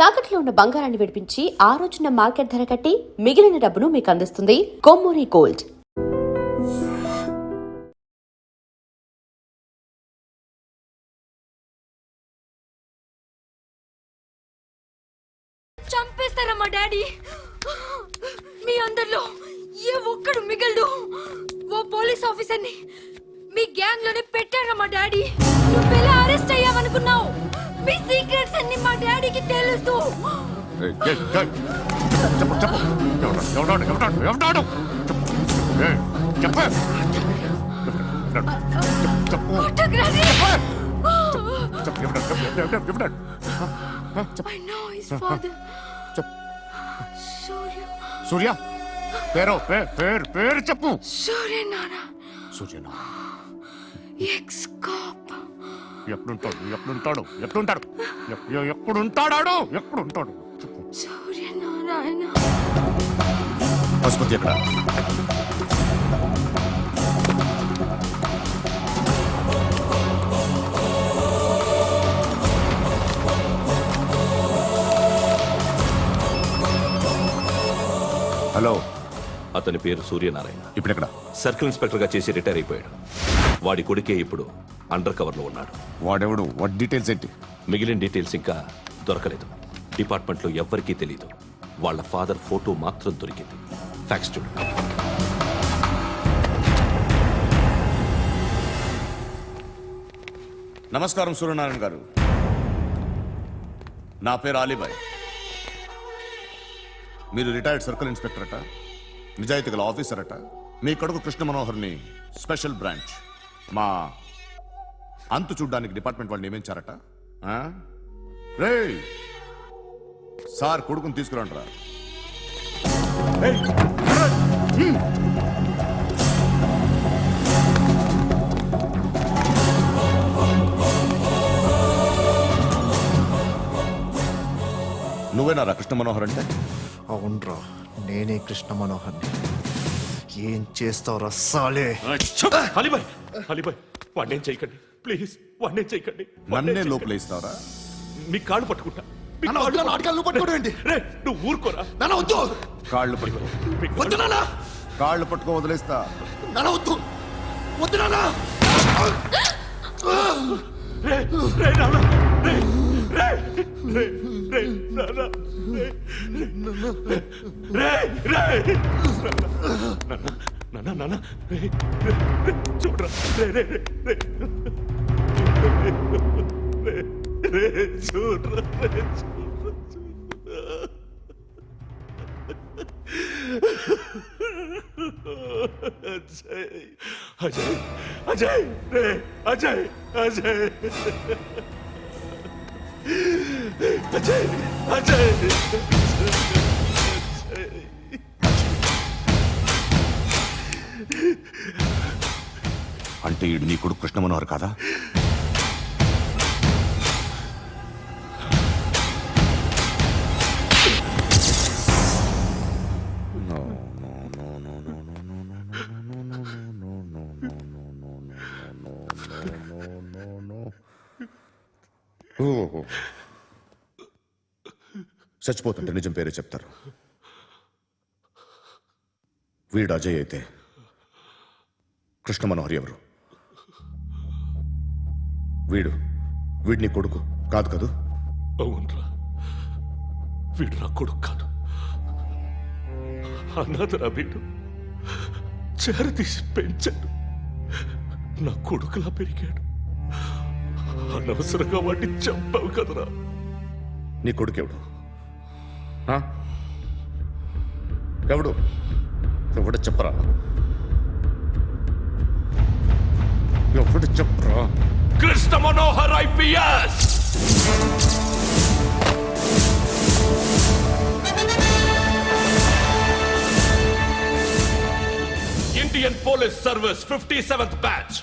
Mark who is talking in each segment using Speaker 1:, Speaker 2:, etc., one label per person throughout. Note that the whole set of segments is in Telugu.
Speaker 1: తాకట్లో ఉన్న బంగారాన్ని విడిపించి ఆ రోజున మార్కెట్ ధర కట్టి మిగిలిన డబ్బును మీకు అందిస్తుంది కొమ్మూరి గోల్డ్.
Speaker 2: చంపేస్తారా మా డాడీ? మీ అందరిలో ఏ ఒక్కడు మిగలడు. ఓ పోలీస్ ఆఫీసర్ని మీ గ్యాంగ్ లోనే పెట్టారా మా డాడీ? నువ్వెలా అరెస్ట్ అయ్యావనుకున్నావు? మీ సీక్రెట్స్ అన్ని మా డాడీకి తెలుసు. I know his father.
Speaker 3: Surya పేరు చెప్పు.
Speaker 2: సూర్యనారాయణ.
Speaker 3: Suryanarayana
Speaker 2: ex cop.
Speaker 3: ఎక్కడుంటాడు చెప్పు.
Speaker 2: సూర్యనారాయణ.
Speaker 3: ఆసుపత్రి ఎక్కడ? హలో,
Speaker 4: అతని పేరు సూర్యనారాయణ.
Speaker 3: ఇప్పుడెక్కడ?
Speaker 4: సర్కిల్ ఇన్స్పెక్టర్ గా చేసి రిటైర్ అయిపోయాడు. వాడి కొడుకే ఇప్పుడు అండర్ కవర్ లో ఉన్నాడు.
Speaker 3: వాడెవడు? వాడి డీటెయిల్స్ ఏంటి?
Speaker 4: మిగిలిన డీటెయిల్స్ ఇంకా దొరకలేదు. డిపార్ట్మెంట్ లో ఎవ్వరికీ తెలియదు. వాళ్ళ ఫాదర్ ఫోటో మాత్రం దొరికింది. ఫ్యాక్స్ చూడు.
Speaker 3: నమస్కారం సూర్యనారాయణ గారు. నా పేరు అలీబాయ్. మీరు రిటైర్డ్ సర్కిల్ ఇన్స్పెక్టర్ అట, నిజాయితీ గల ఆఫీసర్ అట. మీ కొడుకు కృష్ణ మనోహర్ని స్పెషల్ బ్రాంచ్ మా అంతు చూడ్డానికి డిపార్ట్మెంట్ వాళ్ళు నియమించారట. రే సార్, కొడుకుని తీసుకురండి. నువ్వేనారా కృష్ణ మనోహర్ అంటే?
Speaker 5: అవునరా, నేనే కృష్ణ మనోహర్ని. ఏం చేస్తావురా సాలే?
Speaker 4: అలీబాయ్, వాడినేం చేయకండి ప్లీజ్, వాడినేం చేయకండి.
Speaker 3: నన్నే లోపల ఇస్తావరా?
Speaker 4: మీ కాళ్ళు పట్టుకుంటా. నువ్వు ఊరుకోరా.
Speaker 3: కాళ్ళు పట్టుకో వదిలేస్తా.
Speaker 4: చూడరా, అజయ్ అజయ్ అజయ్ అజయ్ అజయ్ అజయ్
Speaker 3: అంటే ఈడు నీ కొడుకు కృష్ణ మనోహర్ కాదా? చచ్చిపోతుంటే నిజం పేరే చెప్తారు. వీడు అజయ్ అయితే కృష్ణ మనోహర్ ఎవరు? వీడిని కొడుకు కాదు కదూ?
Speaker 4: అవునరా, వీడు నా కొడుకు కాదు. అన్నదరా వీడు. చేరతీసి పెంచాడు. నా కొడుకులా పెరిగాడు. అనవసరంగా వాడిని చంపావు కదరా.
Speaker 3: నీ కొడుకు ఎవడు? ఎవడు చెప్పరా? ఎవడు చెప్పరా?
Speaker 4: Krishna Manohar IPS. Indian Police Service 57th batch.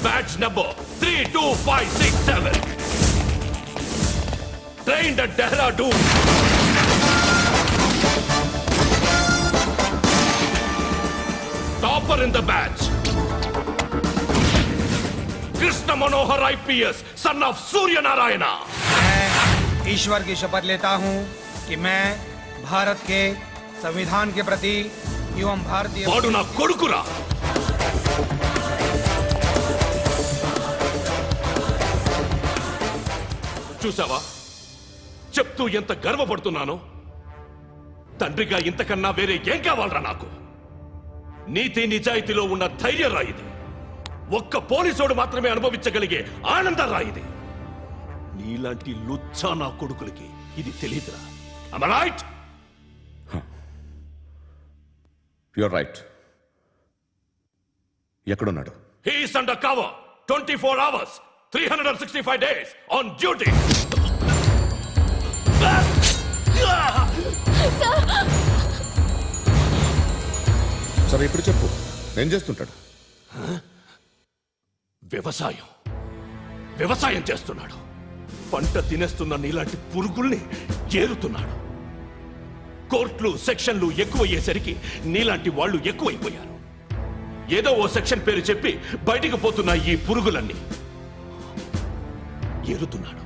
Speaker 4: Batch number 32567. Trained at Dehradun. Topper in the batch. Krishna Manohar IPS son of Suryanarayana.
Speaker 6: मैं ईश्वर की शपथ लेता हूँ कि मैं भारत के संविधान के प्रति एवं भारतीय
Speaker 4: వాడు నా కొడుకురా. చూసావా చెప్తూ ఎంత గర్వపడుతున్నానో. తండ్రిగా ఇంతకన్నా వేరే ఏం కావాలరా నాకు? నీతి నిజాయితీలో ఉన్న ధైర్యం రాయిది. ఒక్క పోలీసోడు మాత్రమే అనుభవించగలిగే ఆనందం రాయిది. నీలాంటి లుచ్చా నా కొడుకులకి ఇది తెలియదురా. Am I right?
Speaker 3: You're right. ఎక్కడున్నాడు?
Speaker 4: He is under cover 24 hours 365 days on duty.
Speaker 3: సరే ఇప్పుడు చెప్పు, ఏం చేస్తుంటాడు?
Speaker 4: వ్యవసాయం చేస్తున్నాడు. పంట తినేస్తున్న నీలాంటి పురుగుల్ని ఏరుతున్నాడు. కోర్టులు సెక్షన్లు ఎక్కువయ్యేసరికి నీలాంటి వాళ్ళు ఎక్కువైపోయారు. ఏదో ఓ సెక్షన్ పేరు చెప్పి బయటికి పోతున్న ఈ పురుగులన్నీ ఏరుతున్నాడు.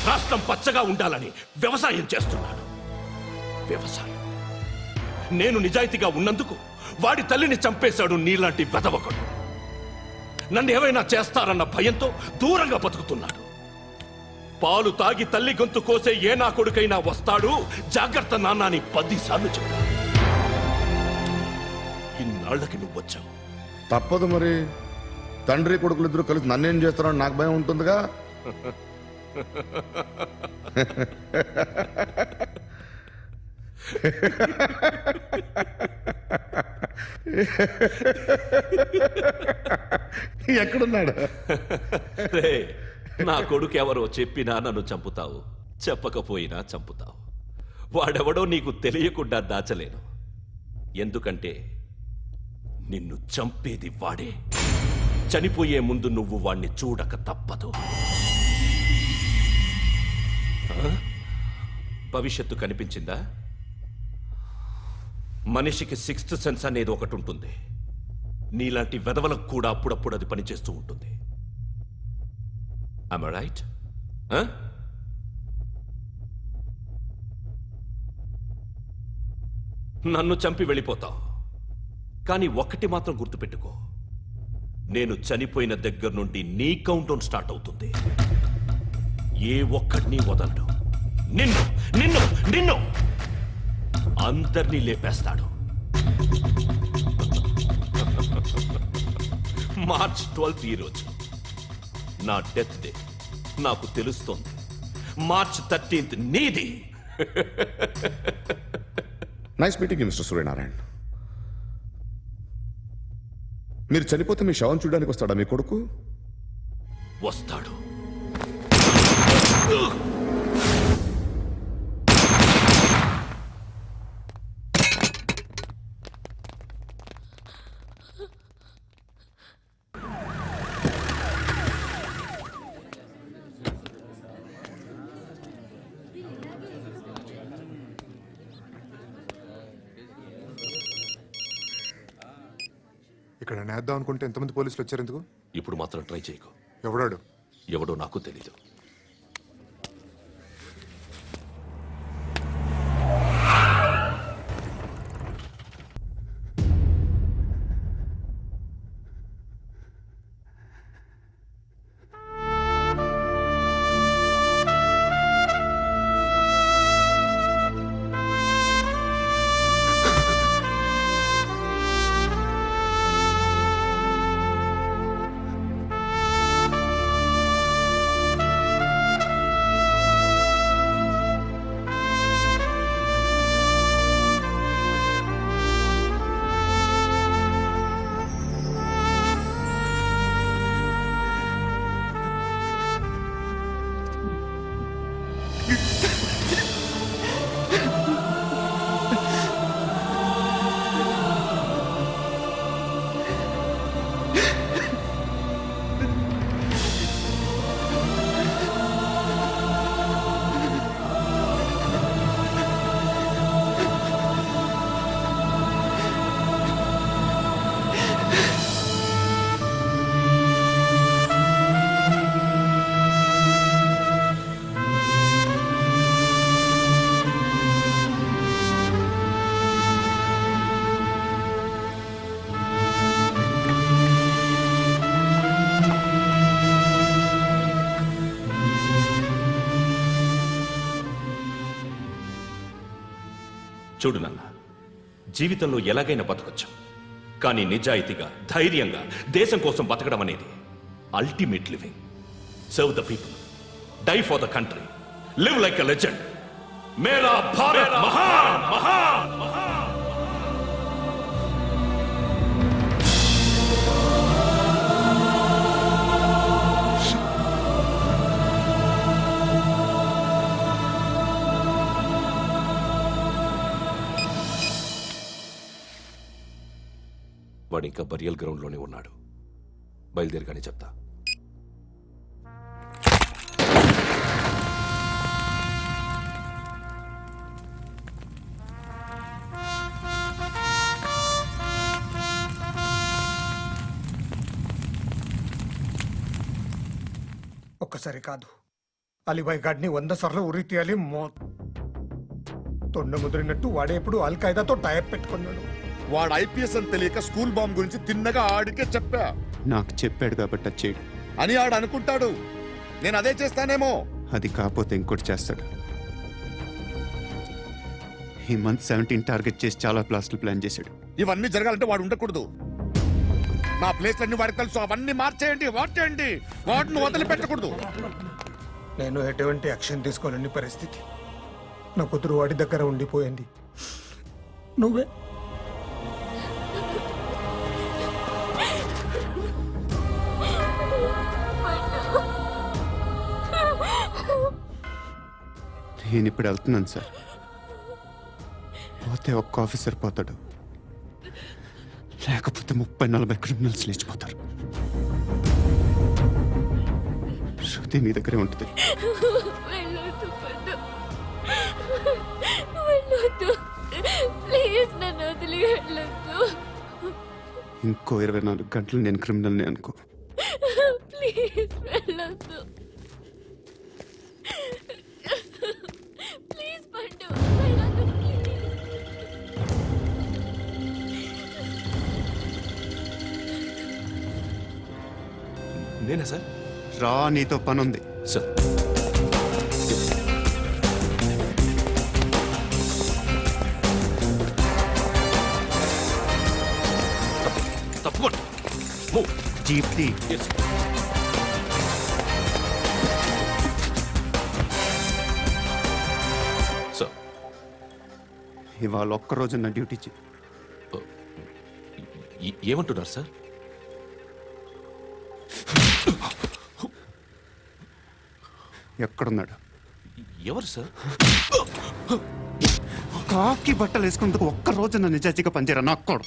Speaker 4: రాష్ట్రం పచ్చగా ఉండాలని వ్యవసాయం చేస్తున్నాడు. నేను నిజాయితీగా ఉన్నందుకు వాడి తల్లిని చంపేశాడు నీలాంటి వెధవకుడు. నన్ను ఏమైనా చేస్తారన్న భయంతో దూరంగా బతుకుతున్నాడు. పాలు తాగి తల్లి గొంతు కోసే ఏ నా కొడుకైనా వస్తాడు, జాగ్రత్త నాన్న అని 10 సార్లు చెప్పాడు. ఇన్నాళ్లకి నువ్వు వచ్చావు.
Speaker 3: తప్పదు మరి. తండ్రి కొడుకులు ఇద్దరు కలిసి నన్నేం చేస్తారని నాకు భయం ఉంటుందిగా. ఎక్కడున్నాడు?
Speaker 4: నా కొడుకు ఎవరో చెప్పినా నన్ను చంపుతావు, చెప్పకపోయినా చంపుతావు. వాడెవడో నీకు తెలియకుండా దాచలేను. ఎందుకంటే నిన్ను చంపేది వాడే. చనిపోయే ముందు నువ్వు వాణ్ణి చూడక తప్పదు. భవిష్యత్తు కనిపించిందా? మనిషికి 6th సెన్స్ అనేది ఒకటి ఉంటుంది. నీలాంటి వెధవలకు కూడా అప్పుడప్పుడు అది పనిచేస్తూ ఉంటుంది. Am I right? నన్ను చంపి వెళ్ళిపోతావు. కానీ ఒక్కటి మాత్రం గుర్తుపెట్టుకో, నేను చనిపోయిన దగ్గర నుండి నీ కౌంట్ డౌన్ స్టార్ట్ అవుతుంది. ఏ ఒక్కడిని వదలడు. నిన్ను నిన్ను నిన్ను అందరినీ లేపేస్తాడు. మార్చ్ 12 ఈ రోజు నా డెత్ డే. నాకు తెలుస్తోంది. మార్చ్ 13 నీది.
Speaker 3: Nice meeting mister Suryanarayana. మీరు చనిపోతే మీ శవం చూడడానికి వస్తాడా మీ కొడుకు?
Speaker 4: వస్తాడు.
Speaker 7: ఇక్కడ నేద్దాం అనుకుంటే ఎంతమంది పోలీసులు వచ్చారు ఎందుకు?
Speaker 4: ఇప్పుడు మాత్రం ట్రై చేయకు.
Speaker 7: ఎవడాడు?
Speaker 4: ఎవడో నాకు తెలీదు. చూడు నాన్న, జీవితంలో ఎలాగైనా బతకొచ్చు, కానీ నిజాయితీగా ధైర్యంగా దేశం కోసం బతకడం అనేది ultimate living. Serve the people, die for the country, live like a legend. మేరా భారత్ మహాన్ మహాన్ మహాన్. వాడు ఇంకా బరియల్ గ్రౌండ్లోనే ఉన్నాడు. బయలుదేరగానే చెప్తా.
Speaker 6: ఒక్కసారి కాదు, అలీబాయ్ గాడిని 100 సార్లు ఉరి తీయాలి. తొండ ముదిరినట్టు వాడే ఇప్పుడు అల్ ఖైదాతో టైప్ పెట్టుకున్నాడు.
Speaker 3: వాడు ఐపీఎస్ అని తెలియక స్కూల్ బాంబ్ గురించి తిన్నగా ఆడికే చెప్పా
Speaker 8: నాకు చెప్పాడు కాబట్టి అది చేయడు.
Speaker 3: అని ఆడు అనుకుంటాడు. నేను అదే చేస్తానేమో.
Speaker 8: అది కాకపోతే ఇంకోటి చేస్తాడు. ఈ మంత్ 17 టార్గెట్ చేసి చాలా బ్లాస్టులు ప్లాన్ చేశాడు.
Speaker 3: ఇవన్నీ జరగాలంటే వాడు ఉండకూడదు. నా ప్లేస్లన్నీ వాడికి తెలుసు. అవన్నీ మార్చేయండి, వాటేయండి. వాటిని వదిలిపెట్టకూడదు.
Speaker 6: నేను ఎటువంటి యాక్షన్ తీసుకోలేని పరిస్థితి. నా కూతురు వాడి దగ్గర ఉండిపోయింది. నువ్వే
Speaker 8: నేను ఇప్పుడు వెళ్తున్నాను సార్. పోతే ఒక్క ఆఫీసర్ పోతాడు, లేకపోతే 30-40 క్రిమినల్స్ లేచిపోతారు. శృతి నీ దగ్గరే ఉంటుంది.
Speaker 2: వెళ్ళొద్దు పండు, వెళ్ళొద్దు ప్లీజ్, నన్ను వదిలి వెళ్ళొద్దు
Speaker 8: ఇంకో 24 గంటలు నేను క్రిమినల్ని అనుకో.
Speaker 2: ప్లీజ్ వెళ్ళొద్దు, ప్లీజ్ పండు వెళ్ళొద్దు ప్లీజ్.
Speaker 4: నేనా సార్?
Speaker 8: రా, నీతో పని ఉంది.
Speaker 4: సార్, తప్పకుండా. Move.
Speaker 8: జీప్ తీ.
Speaker 4: Yes. సార్,
Speaker 8: ఇవాళ ఒక్కరోజు నా డ్యూటీ చేయి.
Speaker 4: ఏమంటున్నారు సార్?
Speaker 8: ఎక్కడున్నాడు?
Speaker 4: ఎవరు సార్?
Speaker 8: కాకి బట్టలు వేసుకున్నందుకు ఒక్కరోజు నా నిజాయితీగా పనిచేయరా నాకు కూడా.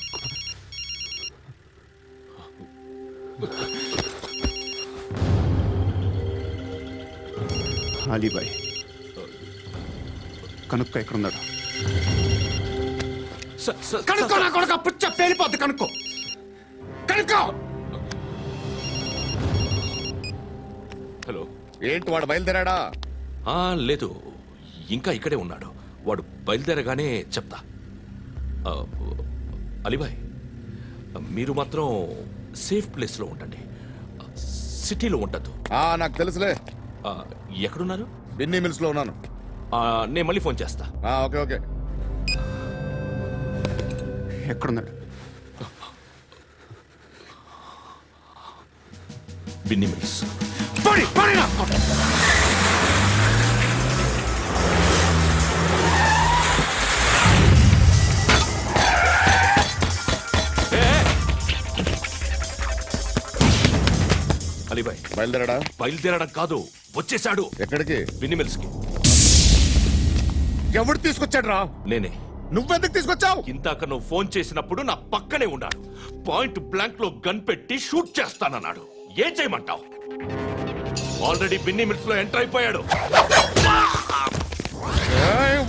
Speaker 8: అలీబాయ్ కనుక్కో, ఎక్కడున్నాడు? కనుక్కో నా కొడుకు, పుచ్చ పేలిపోద్ది. కనుక్కో, కనుక్కో.
Speaker 4: హలో.
Speaker 3: ఏంటి వాడు బయలుదేరాడా?
Speaker 4: లేదు, ఇంకా ఇక్కడే ఉన్నాడు. వాడు బయలుదేరగానే చెప్తా. అలీబాయ్, మీరు మాత్రం సేఫ్ ప్లేస్లో ఉండండి, సిటీలో ఉండద్దు.
Speaker 3: నాకు తెలుసులే.
Speaker 4: ఎక్కడున్నారు?
Speaker 3: బిన్నీ మిల్స్ లో ఉన్నాను.
Speaker 4: నేను మళ్ళీ ఫోన్ చేస్తా.
Speaker 3: Okay okay.
Speaker 8: ఎక్కడున్నాడు?
Speaker 4: బిన్నీ మిల్స్. అలీబాయ్
Speaker 3: బయలుదేరాడా?
Speaker 4: బయలుదేరడం కాదు, వచ్చేశాడు.
Speaker 3: ఎక్కడికి?
Speaker 4: బిన్నీ మిల్స్ కి.
Speaker 3: ఎవడు తీసుకొచ్చాడు రా?
Speaker 4: నేనే.
Speaker 3: నువ్వెందుకు తీసుకొచ్చావు?
Speaker 4: ఇందాక నువ్వు ఫోన్ చేసినప్పుడు నా పక్కనే ఉన్నాడు. పాయింట్ బ్లాంక్ లో గన్ పెట్టి షూట్ చేస్తానన్నాడు. ఏం చేయమంటావు? ఆల్రెడీ బిన్నీ మిల్స్ లో ఎంటర్ అయిపోయాడు.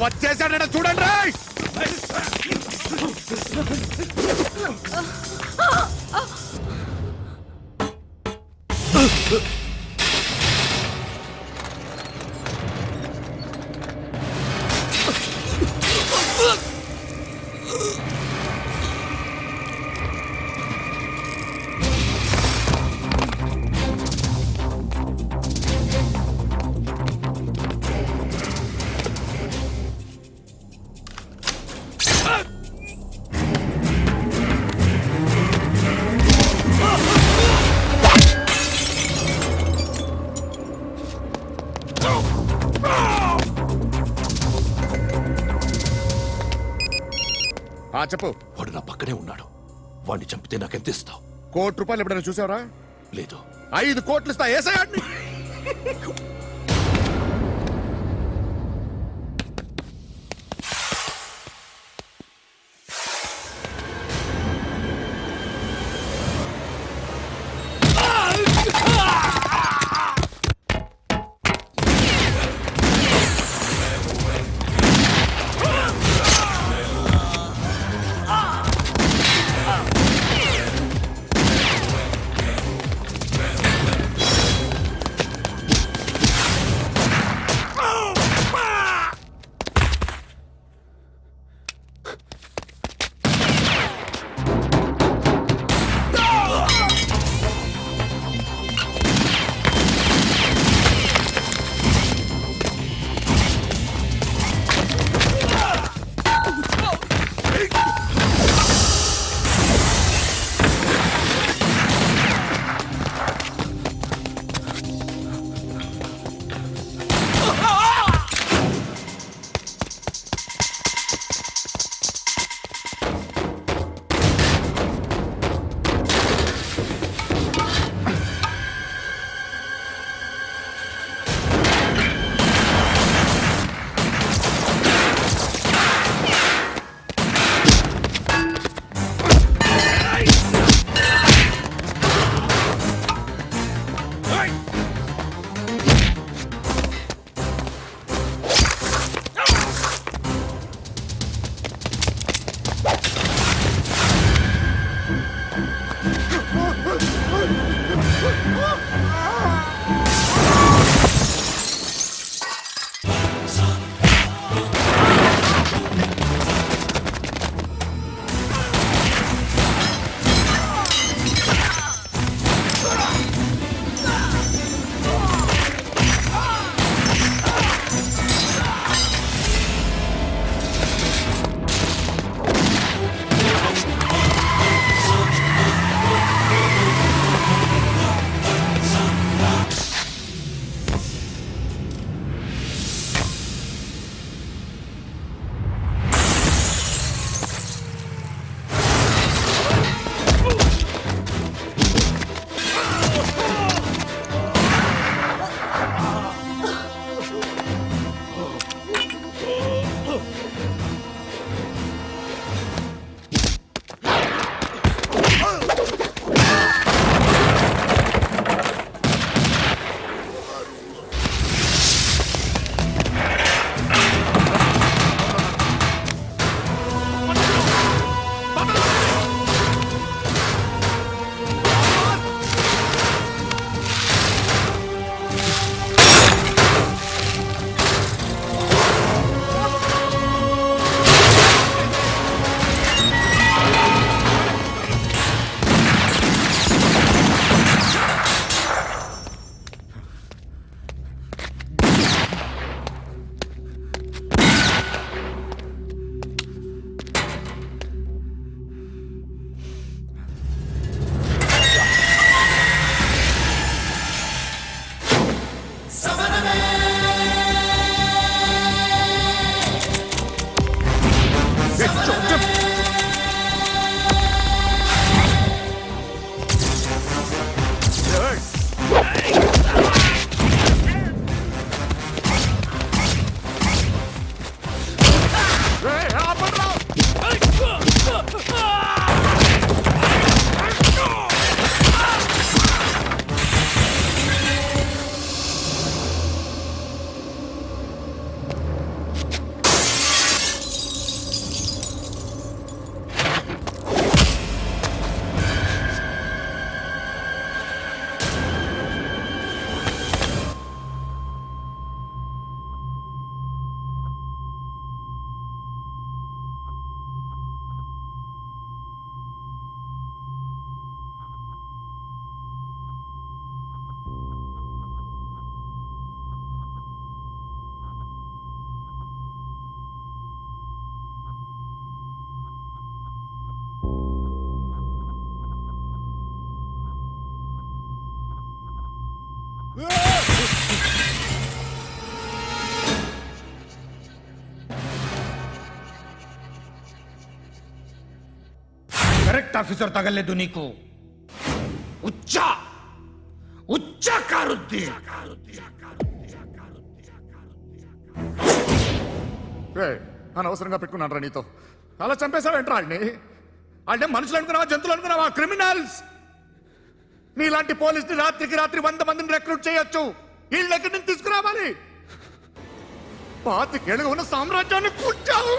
Speaker 3: వచ్చేసాడ చూడండి రా. చెప్పు.
Speaker 4: వాడు నా పక్కనే ఉన్నాడు. వాడిని చంపితే నాకెంత ఇస్తావు?
Speaker 3: ₹1,00,00,000 ఎప్పుడైనా చూసావరా?
Speaker 4: లేదు.
Speaker 3: 5 కోట్లు ఇస్తా. ఏసయాడిని.
Speaker 6: కరెక్ట్ ఆఫీసర్ తగలేదు నీకు ఉచ్చా ఉచ్చా కారుద్ది
Speaker 3: అనవసరంగా పెట్టుకున్నాను రా నీతో. అలా చంపేశావేంట్రా ఆడిని? అంటే మనుషులు అనుకున్నావా, జంతువులు అనుకున్నావా? క్రిమినల్స్. నీలాంటి పోలీసుని రాత్రికి రాత్రి 100 మందిని రిక్రూట్ చేయొచ్చు. వీళ్ళు ఎక్కడి నుంచి తీసుకురావాలి? 25 ఏళ్ళుగా ఉన్న సామ్రాజ్యాన్ని కూర్చావు.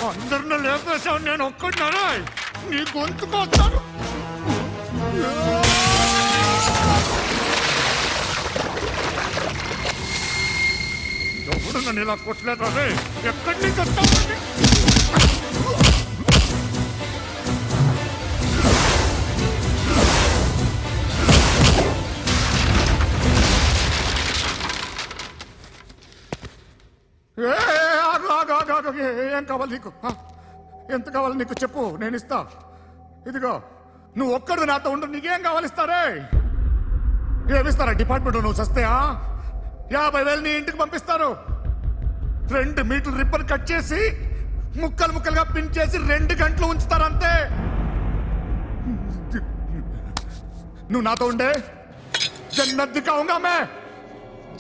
Speaker 3: అందరిని లేపేశావు, నేను ఒక్కడినారా? నీ గొంతుకొస్తాను. ఎవడు నన్ను ఇలా కొట్టలేదా? ఎక్కడి నుంచి వస్తావు? ఏం కావాలి నీకు? ఎంత కావాలి నీకు చెప్పు, నేను ఇస్తా. ఇదిగో నువ్వు ఒక్కడు నాతో ఉండు. నీకేం కావాలి? ఇస్తారే. ఏమిస్తారా డిపార్ట్మెంట్? నువ్వు చస్తేయా 50,000 నీ ఇంటికి పంపిస్తారు. 2 మీటర్లు రిబ్బన్ కట్ చేసి ముక్కలు ముక్కలుగా పిన్ చేసి 2 గంటలు ఉంచుతారు అంతే. నువ్వు నాతో ఉండే జన్నత్ దిఖాऊंगा मैं,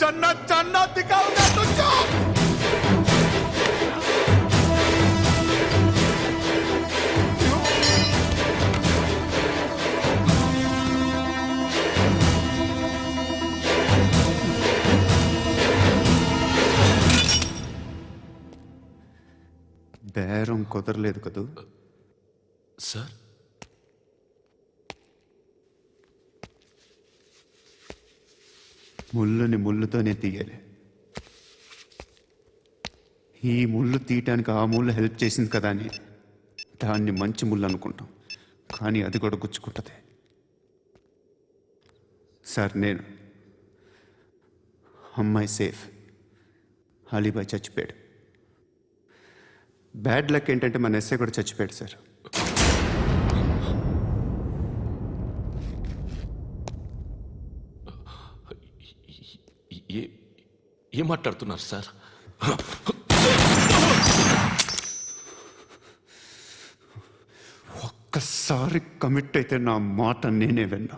Speaker 3: जन्नत जन्नत दिखाऊंगा तुझको.
Speaker 9: బేరం కుదరలేదు కదూ
Speaker 4: సార్?
Speaker 9: ముళ్ళుని ముళ్ళుతోనే తీయాలి. ఈ ముళ్ళు తీయటానికి ఆ ముళ్ళు హెల్ప్ చేసింది కదా అని దాన్ని మంచి ముళ్ళు అనుకుంటాం, కానీ అది కూడా గుచ్చుకుంటుంది. సార్, నేను అమ్మాయి సేఫ్, అలీబాయ్ చచ్చిపోయాడు. బ్యాడ్ లక్ ఏంటంటే మన ఎస్ఐ కూడా చచ్చిపోయాడు సార్.
Speaker 4: ఏం మాట్లాడుతున్నారు సార్?
Speaker 9: ఒక్కసారి కమిట్ అయితే నా మాట నేనే విన్నా.